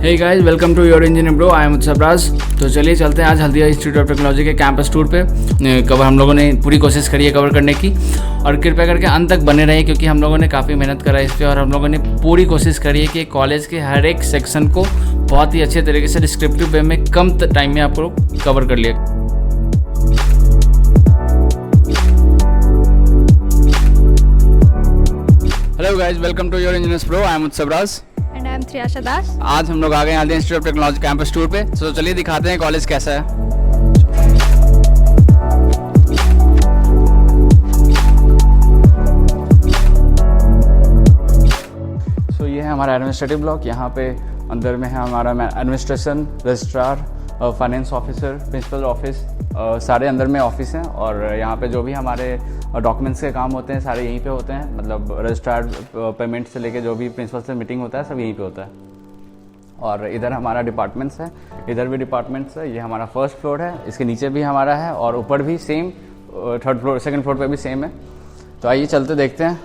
Hey guys, welcome to your engineer bro. I am Utsavraj. तो चलिए चलते हैं आज हल्दिया इंस्टीट्यूट ऑफ टेक्नोलॉजी के कैंपस टूर पे। कवर हम लोगों ने पूरी कोशिश करी है कवर करने की, और कृपया करके अंत तक बने रहे क्योंकि हम लोगों ने काफ़ी मेहनत करा इस पर और हम लोगों ने पूरी कोशिश करी है कि कॉलेज के हर एक सेक्शन को बहुत ही अच्छे तरीके से डिस्क्रिप्टिव वे में कम टाइम में आपको कवर कर लिया। Hello guys, welcome to your engineer bro. I am Utsavraj and I am Triyasha Das. आज हम लोग आ गए Haldia institute of technology campus tour पे। तो चलिए दिखाते हैं कॉलेज कैसा है। तो ये है हमारा एडमिनिस्ट्रेटिव ब्लॉक। यहाँ पे अंदर में है हमारा administration, registrar, finance officer, principal office, सारे अंदर में ऑफिस हैं। और यहाँ पे जो भी हमारे डॉक्यूमेंट्स के काम होते हैं सारे यहीं पे होते हैं। मतलब रजिस्ट्रार पेमेंट से लेके जो भी प्रिंसिपल से मीटिंग होता है सब यहीं पे होता है। और इधर हमारा डिपार्टमेंट्स है, इधर भी डिपार्टमेंट्स है। ये हमारा फर्स्ट फ्लोर है, इसके नीचे भी हमारा है और ऊपर भी same, third floor second floor पे भी सेम है। तो आइए चलते देखते हैं।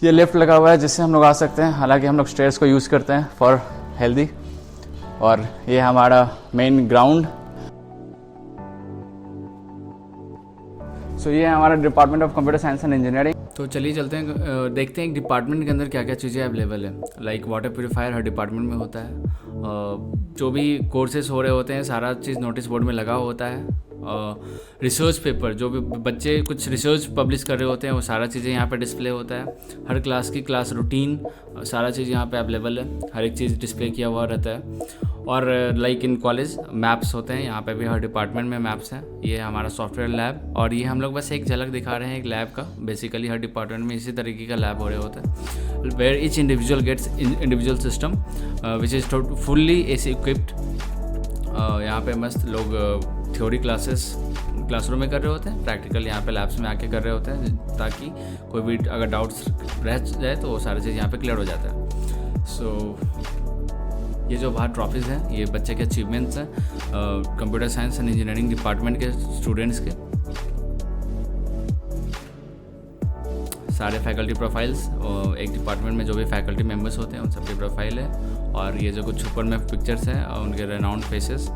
ये लिफ्ट लगा हुआ है जिससे हम लोग आ सकते हैं, हालांकि हम लोग स्टेयर्स को यूज़ करते हैं फॉर हेल्दी। और ये हमारा मेन ग्राउंड। सो ये है हमारा department of computer science and engineering. तो चलिए चलते हैं, देखते हैं एक डिपार्टमेंट के अंदर क्या क्या चीज़ें अवेलेबल है। लाइक वाटर प्योरीफायर हर डिपार्टमेंट में होता है। जो भी कोर्सेज हो रहे होते हैं सारा चीज़ नोटिस बोर्ड में लगा होता है। रिसर्च पेपर, जो भी बच्चे कुछ रिसर्च पब्लिश कर रहे होते हैं वो सारा चीज़ें यहाँ पे डिस्प्ले होता है। हर क्लास की क्लास रूटीन सारा चीज़ यहाँ पे अवेलेबल है, हर एक चीज़ डिस्प्ले किया हुआ रहता है। और लाइक इन कॉलेज मैप्स होते हैं, यहाँ पे भी हर डिपार्टमेंट में मैप्स हैं। ये हमारा सॉफ्टवेयर लैब, और ये हम लोग बस एक झलक दिखा रहे हैं एक लैब का। बेसिकली हर डिपार्टमेंट में इसी तरीके का लैब हो रहे होता है, where each individual gets individual system which is fully AC equipped. यहाँ पे मस्त लोग थ्योरी क्लासेस क्लासरूम में कर रहे होते हैं, प्रैक्टिकल यहाँ पे लैब्स में आके कर रहे होते हैं, ताकि कोई भी अगर डाउट्स रह जाए तो वो सारी चीज़ यहाँ पे क्लियर हो जाता है। सो ये जो बाहर ट्रॉफीज़ हैं ये बच्चे के अचीवमेंट्स हैं computer science and engineering department के स्टूडेंट्स के। सारे फैकल्टी प्रोफाइल्स और एक डिपार्टमेंट में जो भी फैकल्टी मेंबर्स होते हैं उन सबकी प्रोफाइल है। और ये जो कुछ ऊपर में पिक्चर्स हैं उनके रेनाउंड फेसेस।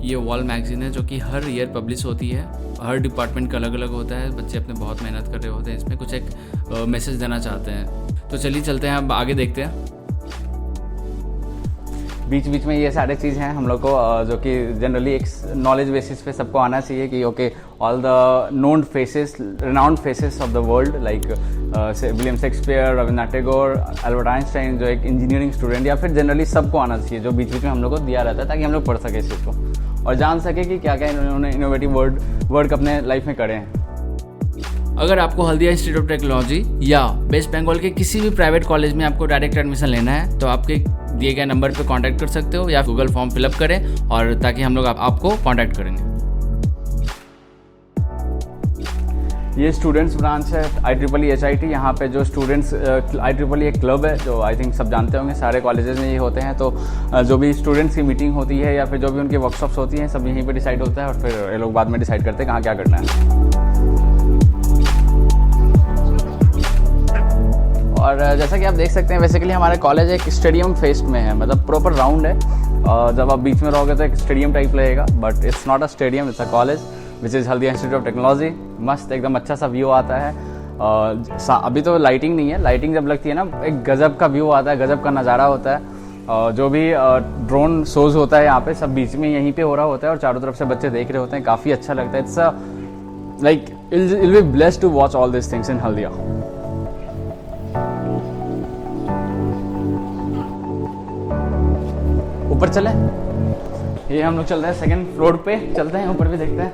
ये वॉल मैगजीन है जो कि हर ईयर पब्लिश होती है, हर डिपार्टमेंट का अलग अलग होता है। बच्चे अपने बहुत मेहनत कर रहे होते हैं, इसमें कुछ एक मैसेज देना चाहते हैं। तो चलिए चलते हैं, अब आगे देखते हैं। बीच बीच में ये सारे चीज़ हैं हम लोग को जो कि जनरली एक नॉलेज बेसिस पे सबको आना चाहिए कि okay all the known faces, renowned faces of the world, like William Shakespeare, Rabindranath Tagore, Albert Einstein, जो एक इंजीनियरिंग स्टूडेंट या फिर जनरली सबको आना चाहिए, जो बीच बीच में हम लोग को दिया रहता है ताकि हम लोग पढ़ सके इस चीज़ को और जान सके कि क्या क्या इन्होंने इनोवेटिव वर्क अपने लाइफ में करे हैं। अगर आपको हल्दिया इंस्टीट्यूट ऑफ टेक्नोलॉजी या वेस्ट बंगाल के किसी भी प्राइवेट कॉलेज में आपको डायरेक्ट एडमिशन लेना है तो आपके दिए गए नंबर पे कांटेक्ट कर सकते हो या गूगल फॉर्म फिलअप करें, और ताकि हम लोग आपको कांटेक्ट करेंगे। ये स्टूडेंट्स ब्रांच है IEEE HIT। यहाँ पे जो स्टूडेंट्स IEEE एक क्लब है जो आई थिंक सब जानते होंगे, सारे कॉलेजेस में ये होते हैं। तो जो भी स्टूडेंट्स की मीटिंग होती है या फिर जो भी उनकी वर्कशॉप्स होती हैं सब यहीं पे डिसाइड होता है, और फिर ये लोग बाद में डिसाइड करते हैं कहाँ क्या करना है। और जैसा कि आप देख सकते हैं बेसिकली हमारा कॉलेज एक स्टेडियम फेस में है, मतलब प्रॉपर राउंड है। जब आप बीच में रहोगे तो एक स्टेडियम टाइप लगेगा, but it's not a stadium, it's a college which is Haldia institute of technology. मस्त एकदम अच्छा सा व्यू आता है। अभी तो लाइटिंग नहीं है, लाइटिंग जब लगती है ना एक गजब का व्यू आता है, गजब का नज़ारा होता है। जो भी ड्रोन शोज होता है यहाँ पे सब बीच में यहीं पे हो रहा होता है और चारों तरफ से बच्चे देख रहे होते हैं, काफ़ी अच्छा लगता है। It's like I'll be blessed to watch all this things in Haldia. ऊपर चले, ये हम लोग चल रहे हैं सेकंड फ्लोर पे, चलते हैं ऊपर भी देखते हैं।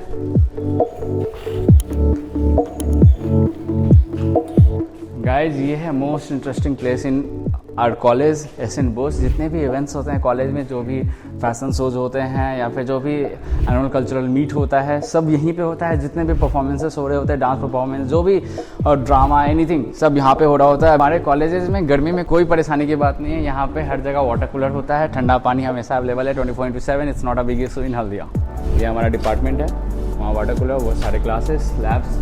गाइज ये है most interesting place in our college SN Bose. जितने भी इवेंट्स होते हैं कॉलेज में, जो भी फैशन शोज होते हैं या फिर जो भी एनुअल कल्चरल मीट होता है सब यहीं पे होता है। जितने भी परफॉर्मेंसेस हो रहे होते हैं, डांस परफॉर्मेंस, जो भी ड्रामा, एनीथिंग सब यहाँ पे हो रहा होता है। हमारे कॉलेजेस में गर्मी में कोई परेशानी की बात नहीं है, यहाँ पे हर जगह वाटर कूलर होता है, ठंडा पानी हमेशा अवेलेबल है 24/7। It's not a big issue in Haldia. ये हमारा डिपार्टमेंट है, वहाँ वाटर कूलर, वो सारे classes, labs.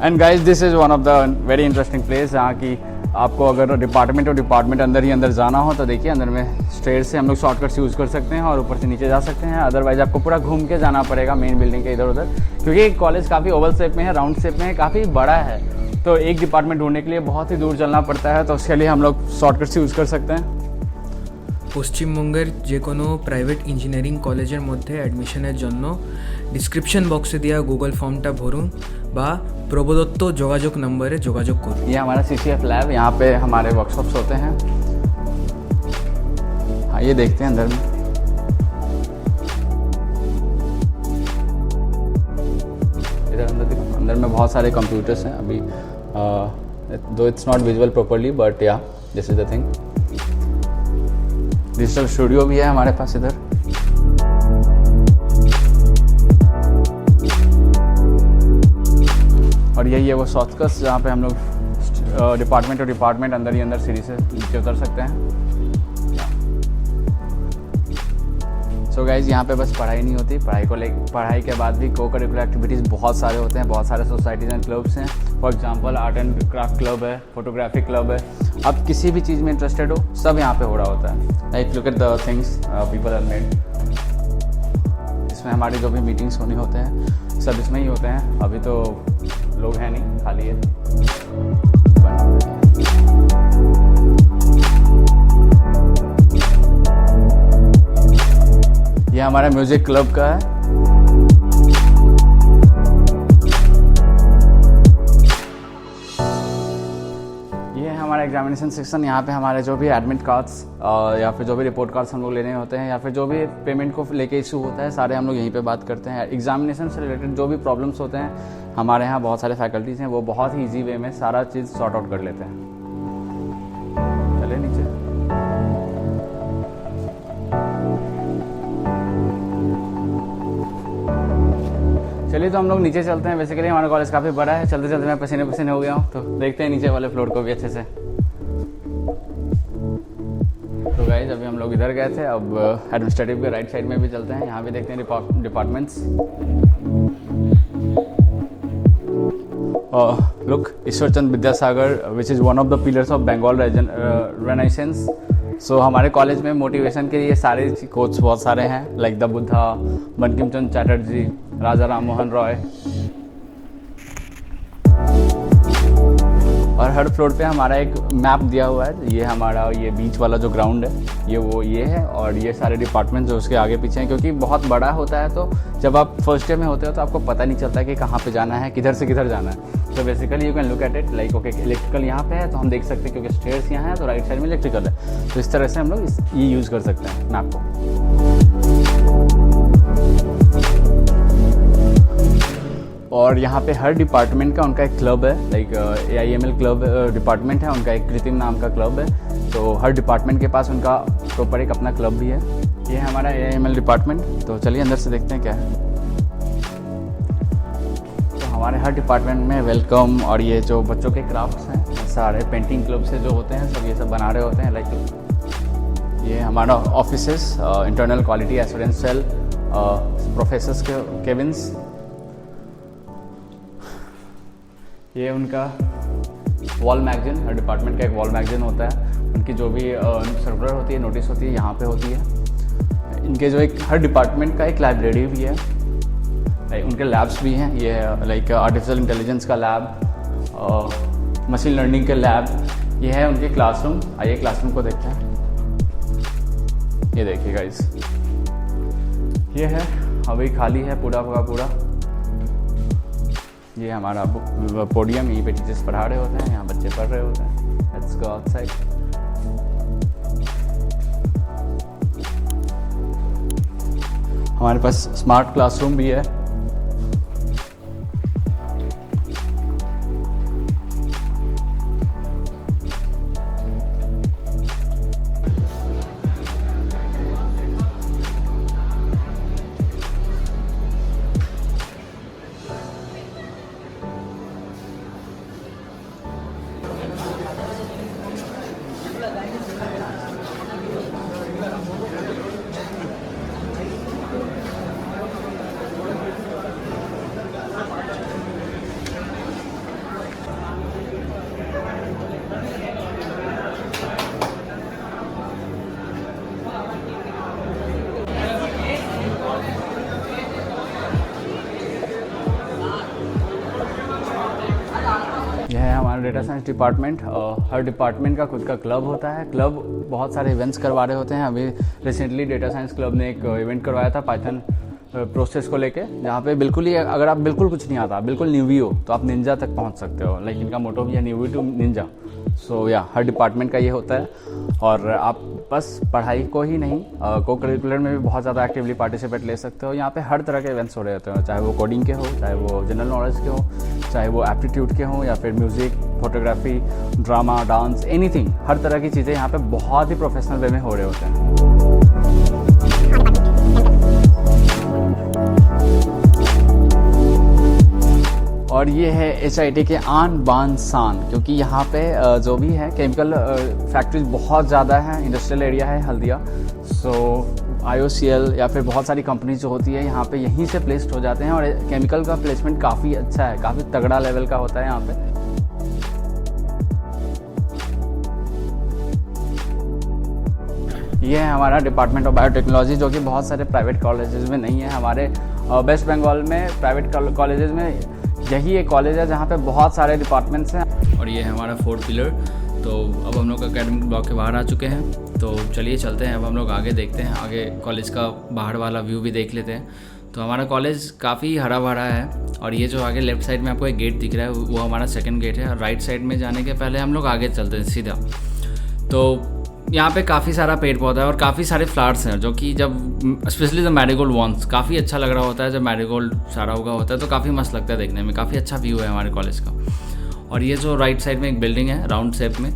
And guys this is one of the very interesting place जहाँ की आपको अगर डिपार्टमेंट और डिपार्टमेंट अंदर ही अंदर जाना हो तो देखिए अंदर में स्टेयर से हम लोग शॉर्टकट्स यूज़ कर सकते हैं और ऊपर से नीचे जा सकते हैं। अदरवाइज़ आपको पूरा घूम के जाना पड़ेगा मेन बिल्डिंग के इधर उधर, क्योंकि कॉलेज काफ़ी ओवल शेप में है, राउंड शेप में है, काफ़ी बड़ा है। तो एक डिपार्टमेंट ढूंढने के लिए बहुत ही दूर चलना पड़ता है, तो उसके लिए हम लोग शॉर्टकट्स यूज़ कर सकते हैं। পশ্চিমবঙ্গের যে কোনো প্রাইভেট ইঞ্জিনিয়ারিং কলেজের মধ্যে অ্যাডমিশনের জন্য ডিসক্রিপশন বক্সে দেওয়া গুগল ফর্মটা ভরুন বা প্রবদত্ত যোগাযোগ নম্বরে যোগাযোগ করুন। ये हमारा CCF लैब, यहाँ पे हमारे वर्कशॉप्स होते हैं। हाँ ये देखते हैं अंदर में। इधर अंदर में बहुत सारे कंप्यूटर्स हैं अभी, though it's not visual properly but yeah this is the thing. Digital studio भी है हमारे पास इधर। और यही है वो शॉर्टकट्स जहाँ पे हम लोग डिपार्टमेंट और डिपार्टमेंट अंदर ही अंदर सीढ़ी से नीचे उतर सकते हैं। सो गाइज यहाँ पे बस पढ़ाई नहीं होती, पढ़ाई के बाद भी को करिकुलर एक्टिविटीज़ बहुत सारे होते हैं, बहुत सारे सोसाइटीज़ एंड क्लब्स हैं। For example art and craft club है, फोटोग्राफी क्लब है। आप किसी भी चीज़ में इंटरेस्टेड हो सब यहाँ पे हो रहा होता है। Like look at the things people are made. इसमें हमारी जो भी मीटिंग्स होनी होते हैं सब इसमें ही होते हैं। अभी तो लोग हैं नहीं, खाली है। ये हमारा म्यूजिक क्लब का है। ये है हमारा एग्जामिनेशन सेक्शन। यहाँ पे हमारे जो भी एडमिट कार्ड्स या फिर जो भी रिपोर्ट कार्ड्स हम लोग लेने होते हैं या फिर जो भी पेमेंट को लेके इशू होता है सारे हम लोग यहीं पे बात करते हैं। एग्जामिनेशन से रिलेटेड जो भी प्रॉब्लम्स होते हैं हमारे यहाँ बहुत सारे फैकल्टीज़ हैं, वो बहुत ही ईजी वे में सारा चीज़ सॉर्ट आउट कर लेते हैं। चले नीचे। चलिए तो हम लोग नीचे चलते हैं। बेसिकली हमारा कॉलेज काफ़ी बड़ा है, चलते चलते मैं पसीने पसीने हो गया हूँ, तो देखते हैं नीचे वाले फ्लोर को भी अच्छे से। तो गाइस अभी हम लोग इधर गए थे, अब एडमिनिस्ट्रेटिव के राइट साइड में भी चलते हैं। यहाँ भी देखते हैं departments. Look, Ishwarchand Vidyasagar which is one of the pillars of Bengal renaissance. So हमारे कॉलेज में मोटिवेशन के लिए सारे कोच बहुत सारे हैं, लाइक द बुद्धा, बंकिम चंद्र चैटर्जी, राजा राम मोहन रॉय। और हर फ्लोर पे हमारा एक मैप दिया हुआ है। ये हमारा ये बीच वाला जो ग्राउंड है ये है, और ये सारे डिपार्टमेंट जो उसके आगे पीछे हैं, क्योंकि बहुत बड़ा होता है। तो जब आप फर्स्ट ईयर में होते हो तो आपको पता नहीं चलता कि कहाँ पे जाना है, किधर से किधर जाना है। तो basically you can look at it like okay electrical यहाँ पे है तो हम देख सकते हैं, क्योंकि स्टेयर्स यहाँ है तो राइट साइड में इलेक्ट्रिकल है। तो इस तरह से हम लोग ये यूज़ कर सकते हैं मैप को। और यहाँ पे हर डिपार्टमेंट का उनका एक क्लब है, लाइक AIML क्लब डिपार्टमेंट है, उनका एक कृत्रिम नाम का क्लब है। तो हर डिपार्टमेंट के पास उनका प्रॉपर एक अपना क्लब भी है। ये है हमारा AIML डिपार्टमेंट। तो चलिए अंदर से देखते हैं क्या है। तो हमारे हर डिपार्टमेंट में वेलकम और ये जो बच्चों के क्राफ्ट्स हैं सारे पेंटिंग क्लब से जो होते हैं सब ये सब बना रहे होते हैं। लाइक ये हमारा offices, internal quality assurance cell, professors के केबिन्स। ये उनका वॉल मैगजीन, हर डिपार्टमेंट का एक वॉल मैगजीन होता है। उनकी जो भी सर्कुलर होती है, नोटिस होती है, यहाँ पे होती है। इनके जो एक हर डिपार्टमेंट का एक लाइब्रेरी भी है, उनके लैब्स भी हैं। ये लाइक आर्टिफिशियल इंटेलिजेंस का लैब, मशीन लर्निंग के लैब। ये है उनके क्लासरूम। आइए क्लासरूम को देखते हैं। ये देखिए गाइस, ये है अभी खाली है पूरा का पूरा। ये हमारा पोडियम, यहीं पे टीचर्स पढ़ा रहे होते हैं, यहाँ बच्चे पढ़ रहे होते हैं। Let's go outside. हमारे पास स्मार्ट क्लासरूम भी है। यह है हमारा डेटा साइंस डिपार्टमेंट। हर डिपार्टमेंट का खुद का क्लब होता है। क्लब बहुत सारे इवेंट्स करवा रहे होते हैं। अभी रिसेंटली डेटा साइंस क्लब ने एक इवेंट करवाया था पाइथन प्रोसेस को लेके, जहाँ पे बिल्कुल ही अगर आप बिल्कुल कुछ नहीं आता, बिल्कुल न्यूवी हो, तो आप निंजा तक पहुँच सकते हो। लाइक इनका मोटो भी है न्यूवी टू निंजा। सो या हर डिपार्टमेंट का ये होता है। और आप बस पढ़ाई को ही नहीं, को करिकुलर में भी बहुत ज़्यादा एक्टिवली पार्टिसिपेट ले सकते हो। यहाँ पे हर तरह के इवेंट्स हो रहे होते हैं, चाहे वो कोडिंग के हो, चाहे वो जनरल नॉलेज के हो, चाहे वो एप्टीट्यूड के हों, या फिर music, photography, drama, dance, anything. हर तरह की चीज़ें यहाँ पे बहुत ही प्रोफेशनल वे में हो रहे होते हैं। और ये है HIT के आन बान शान, क्योंकि यहाँ पे जो भी है केमिकल फैक्ट्रीज बहुत ज़्यादा है, इंडस्ट्रियल एरिया है हल्दिया। सो IOCL या फिर बहुत सारी कंपनीज जो होती है यहाँ पे यहीं से प्लेस्ड हो जाते हैं, और केमिकल का प्लेसमेंट काफ़ी अच्छा है, काफ़ी तगड़ा लेवल का होता है यहाँ पे। ये है हमारा डिपार्टमेंट ऑफ बायोटेक्नोलॉजी, जो कि बहुत सारे प्राइवेट कॉलेजेस में नहीं है। हमारे वेस्ट बंगाल में प्राइवेट कॉलेजेस में यही एक कॉलेज है जहाँ पे बहुत सारे डिपार्टमेंट्स हैं। और ये है हमारा 4th पिलर। तो अब हम लोग एकेडमिक ब्लॉक के बाहर आ चुके हैं, तो चलिए चलते हैं। अब हम लोग आगे देखते हैं, आगे कॉलेज का बाहर वाला व्यू भी देख लेते हैं। तो हमारा कॉलेज काफ़ी हरा भरा है, और ये जो आगे लेफ्ट साइड में आपको एक गेट दिख रहा है, वो हमारा सेकंड गेट है। और राइट साइड में जाने के पहले हम लोग आगे चलते हैं सीधा। तो यहाँ पे काफ़ी सारा पेड़ पौधा है और काफ़ी सारे फ्लावर्स हैं, जो कि जब स्पेशली द मैरीगोल्ड वॉन्स काफ़ी अच्छा लग रहा होता है। जब मैरीगोल्ड सारा उगा होता है तो काफ़ी मस्त लगता है देखने में, काफ़ी अच्छा व्यू है हमारे कॉलेज का। और ये जो राइट साइड में एक बिल्डिंग है राउंड शेप में,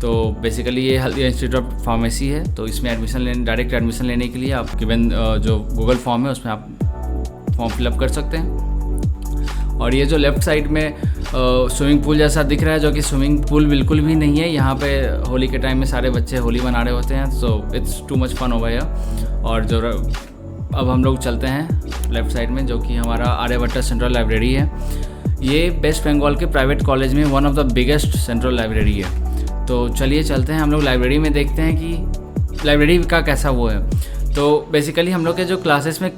तो बेसिकली ये हल्दिया इंस्टीट्यूट ऑफ फार्मेसी है। तो इसमें डायरेक्ट एडमिशन लेने के लिए आप गिवन जो गूगल फॉर्म है उसमें आप फॉर्म फिलअप कर सकते हैं। और ये जो लेफ़्ट साइड में स्विमिंग पूल जैसा दिख रहा है, जो कि स्विमिंग पूल बिल्कुल भी नहीं है। यहाँ पे होली के टाइम में सारे बच्चे होली मना रहे होते हैं, so it's too much fun over here. और जो अब हम लोग चलते हैं लेफ़्ट साइड में, जो कि हमारा आर्यभट्टा सेंट्रल लाइब्रेरी है। ये वेस्ट बंगाल के प्राइवेट कॉलेज में one of the biggest central library है। तो चलिए चलते हैं हम लोग लाइब्रेरी में, देखते हैं कि लाइब्रेरी का कैसा वो है। तो बेसिकली हम लोग के जो क्लासेस में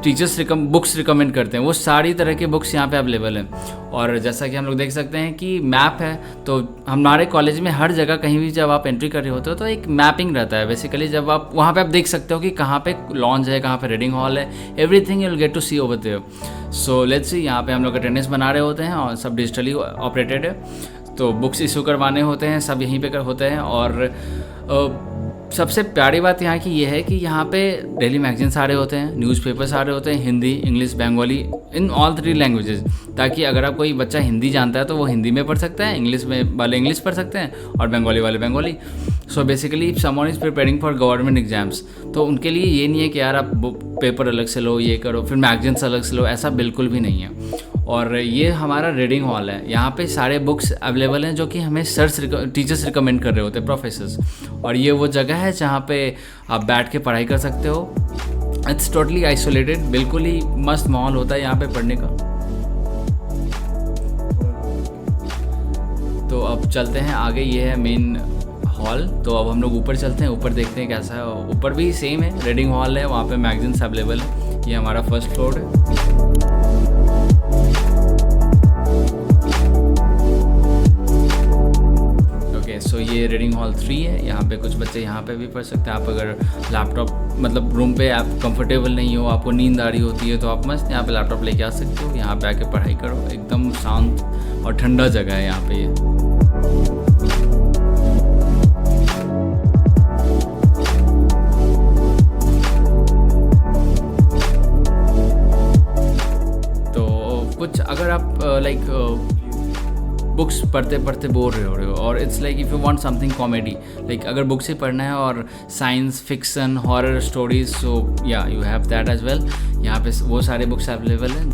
टीचर्स बुक्स रिकमेंड करते हैं, वो सारी तरह के बुक्स यहाँ पे अवेलेबल हैं। और जैसा कि हम लोग देख सकते हैं कि मैप है, तो हमारे कॉलेज में हर जगह कहीं भी जब आप एंट्री कर रहे होते हो तो एक मैपिंग रहता है। बेसिकली जब आप वहाँ पे आप देख सकते हो कि कहाँ पे लॉन्ज है, कहाँ पे रीडिंग हॉल है, everything you will get to see over there. So let's see, यहाँ पे हम लोग अटेंडेंस बना रहे होते हैं और सब डिजिटली ऑपरेटेड है। तो बुक्स इशू करवाने होते हैं, सब यहीं पे होते हैं। और सबसे प्यारी बात यहाँ की ये है कि यहाँ पे डेली मैगजीन्स आ रहे होते हैं, न्यूज़पेपर्स आ रहे होते हैं, Hindi, English, Bengali, in all 3 languages, ताकि अगर आप कोई बच्चा हिंदी जानता है तो वो हिंदी में पढ़ सकता है, इंग्लिश में वाले इंग्लिश पढ़ सकते हैं, और बंगाली वाले Bengali. So basically if someone is preparing for government exams, तो उनके लिए ये नहीं है कि यार आप पेपर अलग से लो, ये करो, फिर मैगजीन्स अलग से लो, ऐसा बिल्कुल भी नहीं है। और ये हमारा रीडिंग हॉल है, यहाँ पे सारे बुक्स अवेलेबल हैं जो कि हमें टीचर्स रिकमेंड कर रहे होते हैं, प्रोफेसर्स। और ये वो जगह है जहाँ पे आप बैठ के पढ़ाई कर सकते हो। इट्स टोटली आइसोलेटेड, बिल्कुल ही मस्त माहौल होता है यहाँ पे पढ़ने का। तो अब चलते हैं आगे, ये है मेन हॉल। तो अब हम लोग ऊपर चलते हैं, ऊपर देखते हैं कैसा है। ऊपर भी सेम है, रीडिंग हॉल है, वहाँ पे मैगजीन्स अवेलेबल है। ये हमारा फर्स्ट फ्लोर है। सो ये रीडिंग हॉल 3 है। यहाँ पे कुछ बच्चे यहाँ पे भी पढ़ सकते हैं। आप अगर लैपटॉप मतलब रूम पे आप कंफर्टेबल नहीं हो, आपको नींद आ रही होती है, तो आप मस्त यहाँ पे लैपटॉप लेके आ सकते हो, यहाँ पे आके पढ़ाई करो। एकदम शांत और ठंडा जगह है यहाँ पे ये। तो कुछ अगर आप लाइक बुक्स पढ़ते पढ़ते बोर हो रहे हो, और it's like if you want something comedy, like अगर बुक्स ही पढ़ना है और science fiction horror stories, so या you have that as well. यहाँ पे वो सारे बुक्स अवेलेबल हैं।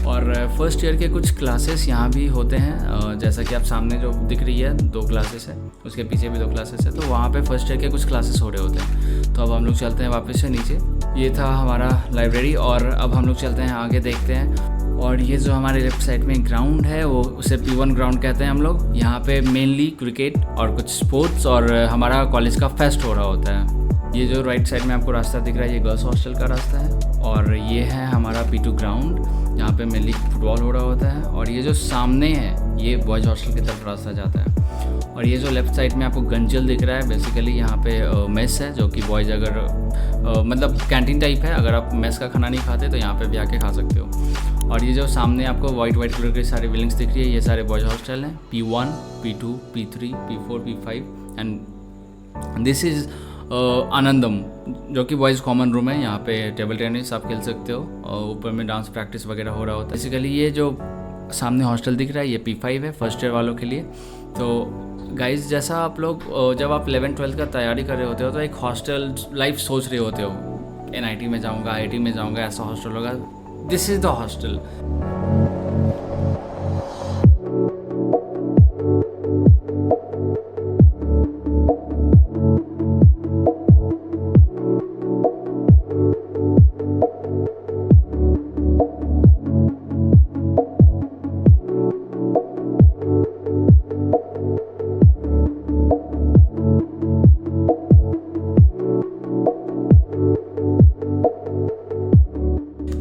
और फर्स्ट ईयर के कुछ क्लासेस यहाँ भी होते हैं, जैसा कि आप सामने जो दिख रही है 2 क्लासेस है, उसके पीछे भी 2 क्लासेस है। तो वहाँ पे फर्स्ट ईयर के कुछ क्लासेस हो रहे होते हैं। तो अब हम लोग चलते हैं वापस से नीचे। ये था हमारा लाइब्रेरी, और अब हम लोग चलते हैं आगे, देखते हैं। और ये जो हमारे लेफ्ट साइड में ग्राउंड है, वो उसे P1 ग्राउंड कहते हैं हम लोग। यहाँ पे मेनली क्रिकेट और कुछ स्पोर्ट्स और हमारा कॉलेज का फेस्ट हो रहा होता है। ये जो राइट साइड में आपको रास्ता दिख रहा है, ये गर्ल्स हॉस्टल का रास्ता है। और ये है हमारा P2 ग्राउंड, यहाँ पे मेनली फुटबॉल हो रहा होता है। और ये जो सामने है ये बॉयज़ हॉस्टल की तरफ रास्ता जाता है। और ये जो लेफ़्ट साइड में आपको गंजल दिख रहा है, बेसिकली यहाँ पे मेस है, जो कि बॉयज़ अगर मतलब कैंटीन टाइप है, अगर आप मेस का खाना नहीं खाते तो यहाँ पे भी आके खा सकते हो। और ये जो सामने आपको वाइट कलर के सारे बिल्डिंग्स दिख रही है, ये सारे बॉयज़ हॉस्टल हैं, P1, P2, P3, P4, P5 and this is आनंदम, जो कि बॉयज़ कॉमन रूम है। यहाँ पे टेबल टेनिस आप खेल सकते हो और ऊपर में डांस प्रैक्टिस वगैरह हो रहा होता है। बेसिकली ये जो सामने हॉस्टल दिख रहा है ये P5 है, फर्स्ट ईयर वालों के लिए। तो गाइज़, जैसा आप लोग जब आप 11th-12th का तैयारी कर रहे होते हो तो एक हॉस्टल लाइफ सोच रहे होते हो, NIT में जाऊँगा, IIT में जाऊँगा, ऐसा हॉस्टल होगा। This is the hostel.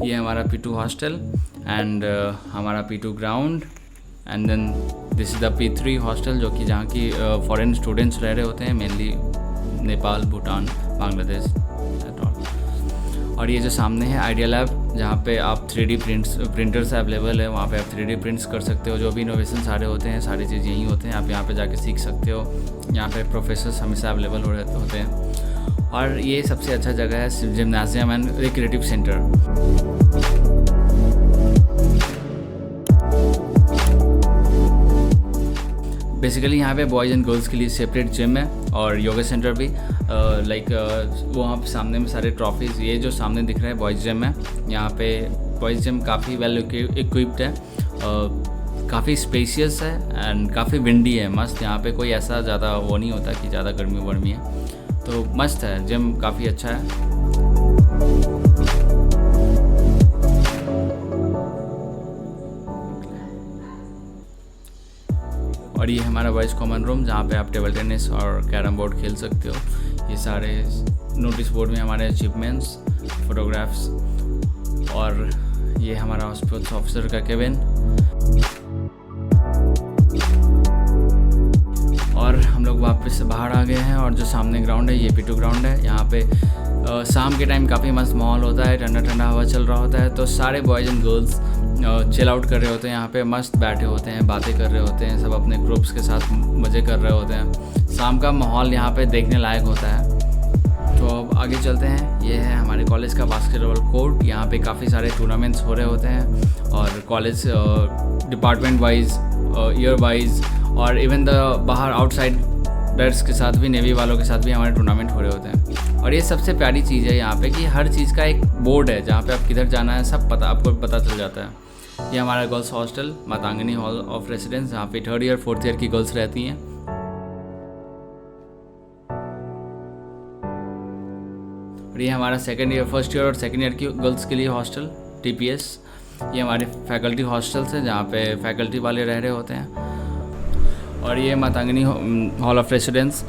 ये हमारा P2 हॉस्टल एंड हमारा P2 ground and then this is the P3 hostel, जो कि जहाँ की फॉरेन स्टूडेंट्स रह रहे होते हैं, mainly Nepal, Bhutan, Bangladesh and all. और ये जो सामने है आइडिया लैब, जहाँ पे आप 3D प्रिंटर्स अवेलेबल है, वहाँ पे आप 3D प्रिंट्स कर सकते हो। जो भी इनोवेशन सारे होते हैं, सारी चीज़ यहीं होते हैं, आप यहाँ पे जाके सीख सकते हो। यहाँ पे प्रोफेसर्स हमेशा अवेलेबल होते हैं। और ये सबसे अच्छा जगह है जिम्नाजियम एंड रिक्रिएटिव सेंटर। बेसिकली यहाँ पे बॉयज़ एंड गर्ल्स के लिए सेपरेट जिम है और योगा सेंटर भी। वहाँ पे सामने में सारे ट्रॉफीज़, ये जो सामने दिख रहा है बॉयज़ जिम है। यहाँ पे बॉयज़ जिम काफ़ी वेल इक्विप्ड है, काफ़ी स्पेशियस है एंड काफ़ी विंडी है, मस्त। यहाँ पे कोई ऐसा ज़्यादा वो नहीं होता कि ज़्यादा गर्मी वर्मी है, तो मस्त है जिम, काफ़ी अच्छा है। और ये हमारा बॉयज़ कॉमन रूम, जहाँ पे आप टेबल टेनिस और कैरम बोर्ड खेल सकते हो। ये सारे नोटिस बोर्ड में हमारे अचीवमेंट्स, फोटोग्राफ्स, और ये हमारा हॉस्पिटल ऑफिसर का केबिन। और हम लोग वापस से बाहर आ गए हैं और जो सामने ग्राउंड है ये P2 ग्राउंड है। यहाँ पे शाम के टाइम काफ़ी मस्त माहौल होता है, ठंडा ठंडा हवा चल रहा होता है, तो सारे boys and girls chill out कर रहे होते हैं। यहाँ पे मस्त बैठे होते हैं, बातें कर रहे होते हैं, सब अपने ग्रुप्स के साथ मज़े कर रहे होते हैं। शाम का माहौल यहाँ पे देखने लायक होता है। तो अब आगे चलते हैं। ये है हमारे कॉलेज का बास्केटबॉल कोर्ट। यहाँ पे काफ़ी सारे टूर्नामेंट्स हो रहे होते हैं और college department wise, year wise और इवन द बाहर आउटसाइडर्स के साथ भी, नेवी वालों के साथ भी हमारे टूर्नामेंट हो रहे होते हैं। और ये सबसे प्यारी चीज़ है यहाँ पे कि हर चीज़ का एक बोर्ड है, जहाँ पे आप किधर जाना है सब आपको पता चल जाता है। ये हमारा girls hostel Matangini hall of residence, जहाँ पे 3rd ईयर 4th ईयर की गर्ल्स रहती हैं। और ये हमारा 2nd ईयर, 1st ईयर और 2nd ईयर की गर्ल्स के लिए हॉस्टल TPS। ये हमारे फैकल्टी हॉस्टल्स हैं, जहाँ पे फैकल्टी वाले रह रहे होते हैं। और ये Matangini hall of residence.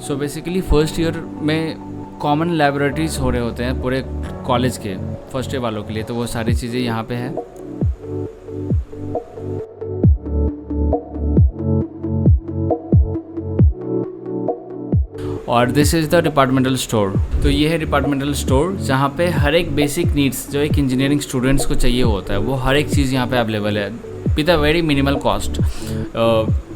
So basically 1st year में कॉमन लैबोरेटरीज हो रहे होते हैं पूरे कॉलेज के 1st ईयर वालों के लिए, तो वो सारी चीज़ें यहाँ पे है। और this is the departmental store. तो ये है डिपार्टमेंटल स्टोर, जहाँ पे हर एक बेसिक नीड्स जो एक इंजीनियरिंग स्टूडेंट्स को चाहिए होता है, वो हर एक चीज़ यहाँ पे अवेलेबल है with a very minimal cost.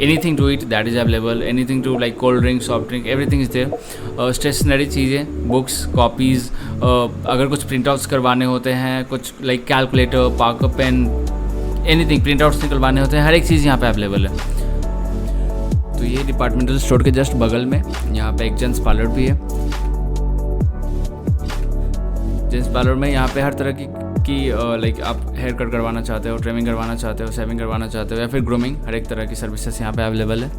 Anything to it that is available, anything to like cold drink, soft drink, everything is there. Stationery चीज़ें, बुक्स, कॉपीज़, अगर कुछ प्रिंट आउट्स करवाने होते हैं, कुछ like calculator, Parker pen, anything print outs निकलवाने होते हैं, हर एक चीज़ यहाँ पे अवेलेबल है। तो ये डिपार्टमेंटल स्टोर के जस्ट बगल में यहाँ पे एक जेंट्स पार्लर भी है। जेंट्स पार्लर में यहाँ पे हर तरह की लाइक आप हेयर कट करवाना चाहते हो, ट्रिमिंग करवाना चाहते हो, शेविंग करवाना चाहते हो या फिर ग्रूमिंग, हर एक तरह की सर्विसेज यहाँ पे अवेलेबल है।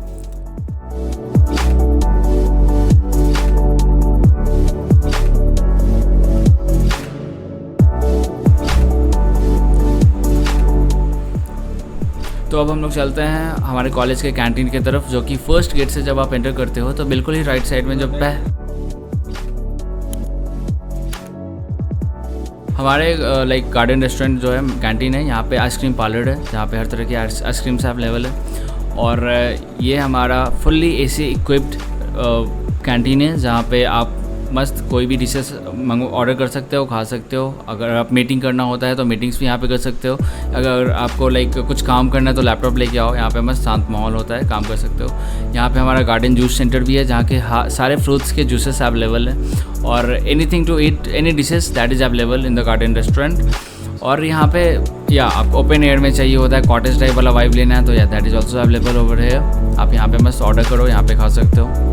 तो अब हम लोग चलते हैं हमारे कॉलेज के कैंटीन की तरफ, जो कि फर्स्ट गेट से जब आप एंटर करते हो तो बिल्कुल ही राइट साइड में हमारे लाइक गार्डन रेस्टोरेंट जो है कैंटीन है, यहाँ पे आइसक्रीम पार्लर है जहाँ पे हर तरह की आइसक्रीम्स अवेलेबल है। और ये हमारा फुल्ली एसी इक्विप्ड कैंटीन है जहाँ पे आप मस्त कोई भी डिशेस ऑर्डर कर सकते हो, खा सकते हो। अगर आप मीटिंग करना होता है तो मीटिंग्स भी यहाँ पे कर सकते हो। अगर आपको लाइक कुछ काम करना है तो लैपटॉप लेके आओ, यहाँ पे मस्त शांत माहौल होता है, काम कर सकते हो। यहाँ पे हमारा गार्डन जूस सेंटर भी है जहाँ के सारे फ्रूट्स के जूसेस अवेलेबल हैं और anything to eat, any dishes that is available in the garden restaurant. और यहाँ पे या आपको ओपन एयर में चाहिए होता है, कॉटेज टाइप वाला वाइब लेना है तो या that is also available over है। आप यहाँ पे मस्त ऑर्डर करो, यहाँ पे खा सकते हो।